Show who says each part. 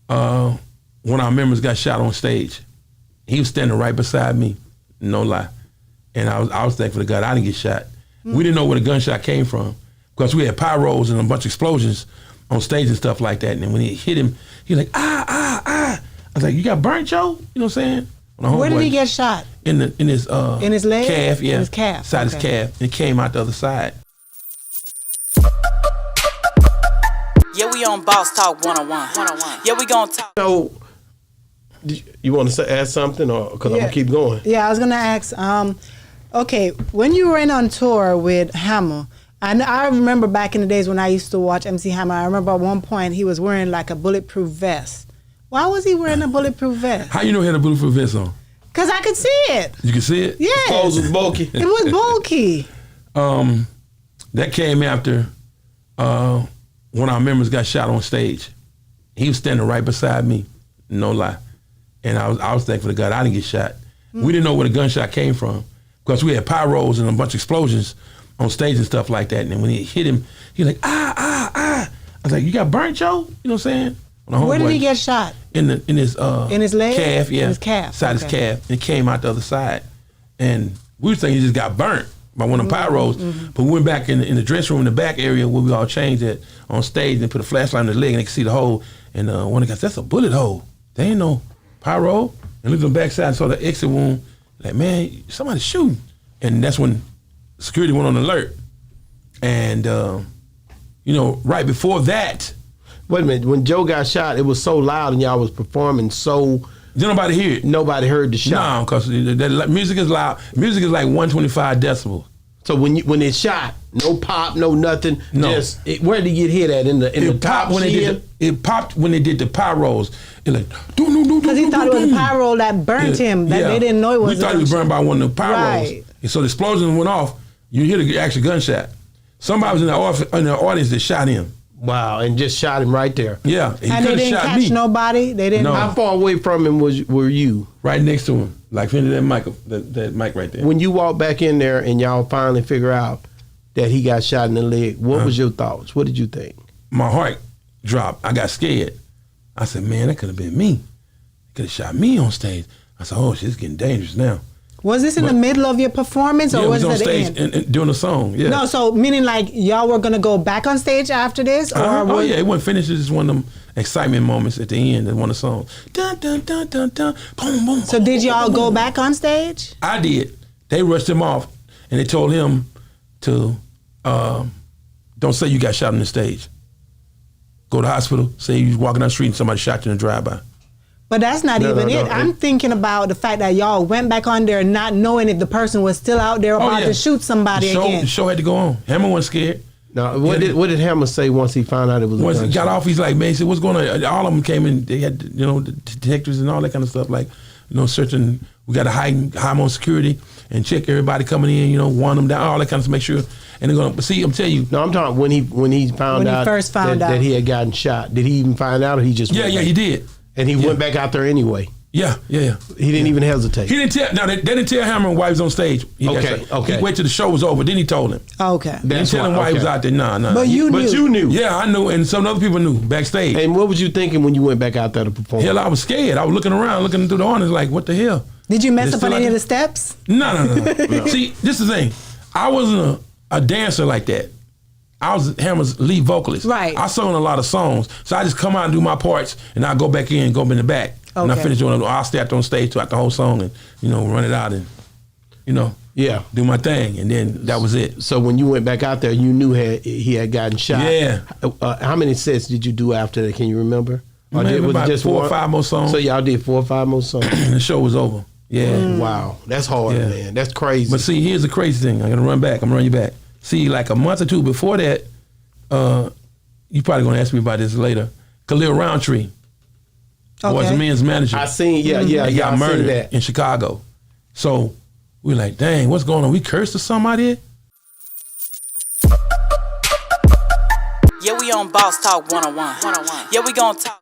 Speaker 1: one of our members got shot on stage. He was standing right beside me, no lie. And I was thankful to God I didn't get shot. We didn't know where the gunshot came from because we had pyros and a bunch of explosions on stage and stuff like that. And then when he hit him, he was like, I was like, you got burnt, Joe? You know what I'm saying?
Speaker 2: Where did he get shot?
Speaker 1: In his
Speaker 2: leg?
Speaker 1: Calf, yeah.
Speaker 2: In his calf.
Speaker 1: Side his calf. And it came out the other side.
Speaker 3: Yeah, we on Boss Talk 101. Yeah, we gonna talk.
Speaker 4: So, you want to ask something, or because I'm gonna keep going?
Speaker 2: Yeah, I was gonna ask. Okay, when you went on tour with Hammer, I remember back in the days when I used to watch MC Hammer. I remember at one point he was wearing like a bulletproof vest. Why was he wearing a bulletproof vest?
Speaker 1: How you know he had a bulletproof vest on?
Speaker 2: Because I could see it.
Speaker 1: You could see it?
Speaker 2: Yeah.
Speaker 4: Clothes was bulky.
Speaker 2: It was bulky.
Speaker 1: That came after one of our members got shot on stage. He was standing right beside me, no lie. And I was thankful to God I didn't get shot. We didn't know where the gunshot came from because we had pyros and a bunch of explosions on stage and stuff like that. And then when he hit him, he was like, I was like, you got burnt, Joe? You know what I'm saying?
Speaker 2: Where did he get shot?
Speaker 1: In his
Speaker 2: leg?
Speaker 1: Calf, yeah.
Speaker 2: In his calf.
Speaker 1: Side his calf. And it came out the other side. And we were thinking he just got burnt by one of the pyros. But we went back in the dressing room in the back area where we all changed it on stage and put a flashlight on his leg and they could see the hole. And one of the guys, that's a bullet hole. There ain't no pyro. And looked on the backside and saw the exit wound. Like, man, somebody's shooting. And that's when security went on alert. And, right before that.
Speaker 4: Wait a minute, when Joe got shot, it was so loud and y'all was performing so...
Speaker 1: Did nobody hear it?
Speaker 4: Nobody heard the shot.
Speaker 1: No, because the music is loud. Music is like 125 decibels.
Speaker 4: So when it shot, no pop, no nothing.
Speaker 1: No.
Speaker 4: Where did it get hit at? In the top
Speaker 1: when it popped when they did the pyros. It like
Speaker 2: because he thought it was a pyro that burnt him. That they didn't know it was.
Speaker 1: We thought he was burned by one of the pyros.
Speaker 2: Right.
Speaker 1: And so the explosion went off. You hear the actual gunshot. Somebody was in the audience that shot him.
Speaker 4: Wow, and just shot him right there.
Speaker 1: Yeah,
Speaker 2: and they didn't catch nobody. They didn't.
Speaker 1: No.
Speaker 4: How far away from him were you?
Speaker 1: Right next to him, like into that mic right there.
Speaker 4: When you walked back in there and y'all finally figure out that he got shot in the leg, what was your thoughts? What did you think?
Speaker 1: My heart dropped. I got scared. I said, man, that could have been me. Could have shot me on stage. I said, oh, shit, it's getting dangerous now.
Speaker 2: Was this in the middle of your performance, or was it
Speaker 1: on
Speaker 2: at the
Speaker 1: stage
Speaker 2: end?
Speaker 1: and doing a song? Yeah.
Speaker 2: No, so meaning like y'all were gonna go back on stage after this, or
Speaker 1: oh yeah, it wasn't finished. It's just one of them excitement moments at the end. And one of the songs, dun dun dun dun dun, boom boom.
Speaker 2: So did y'all go back on stage?
Speaker 1: I did. They rushed him off, and they told him to don't say you got shot on the stage. Go to the hospital. Say you was walking down the street and somebody shot you in a drive-by.
Speaker 2: But that's not even it. I'm thinking about the fact that y'all went back on there not knowing if the person was still out there about to shoot somebody again.
Speaker 1: The show had to go on. Hammer wasn't scared.
Speaker 4: No, what did Hammer say once he found out it was?
Speaker 1: Once he got off, he's like, man, he said, what's going on? All of them came in. They had, the detectives and all that kind of stuff. Like, searching. We got to hide on security and check everybody coming in. Warn them down, all that kind of stuff. Make sure. And they're gonna see. I'm telling you.
Speaker 4: No, I'm talking when he found out that he had gotten shot. Did he even find out, or he just?
Speaker 1: Yeah, he did.
Speaker 4: And he went back out there anyway.
Speaker 1: Yeah. He
Speaker 4: didn't even hesitate.
Speaker 1: He didn't tell. No, they didn't tell Hammer why he was on stage.
Speaker 4: Okay.
Speaker 1: He waited till the show was over. Then he told him.
Speaker 2: Okay.
Speaker 1: They didn't tell him why he was out there. No.
Speaker 2: But you knew.
Speaker 4: But you knew.
Speaker 1: Yeah, I knew, and some other people knew backstage.
Speaker 4: And what was you thinking when you went back out there to perform?
Speaker 1: Hell, I was scared. I was looking around, looking through the audience, like, what the hell?
Speaker 2: Did you mess up on any of the steps?
Speaker 1: No. See, this is the thing. I wasn't a dancer like that. I was Hammer's lead vocalist.
Speaker 2: Right.
Speaker 1: I sung a lot of songs, so I just come out and do my parts, and I go back in and go in the back. Okay. And I finish doing it. I'll stay out on stage throughout the whole song and, run it out and, do my thing. And then that was it.
Speaker 4: So when you went back out there, you knew he had gotten shot.
Speaker 1: Yeah.
Speaker 4: How many sets did you do after that? Can you remember?
Speaker 1: Or was it just 4 or 5 more songs.
Speaker 4: So y'all did 4 or 5 more songs.
Speaker 1: And the show was over. Yeah.
Speaker 4: Wow. That's hard, man. That's crazy.
Speaker 1: But see, here's the crazy thing. I'm going to run back. I'm going to run you back. See, like a month or two before that, you probably going to ask me about this later. Khalil Roundtree was the men's manager.
Speaker 4: I seen, he
Speaker 1: got murdered in Chicago. So we're like, dang, what's going on? We cursed or something out here?
Speaker 3: Yeah, we on Boss Talk 101. Yeah, we gonna talk.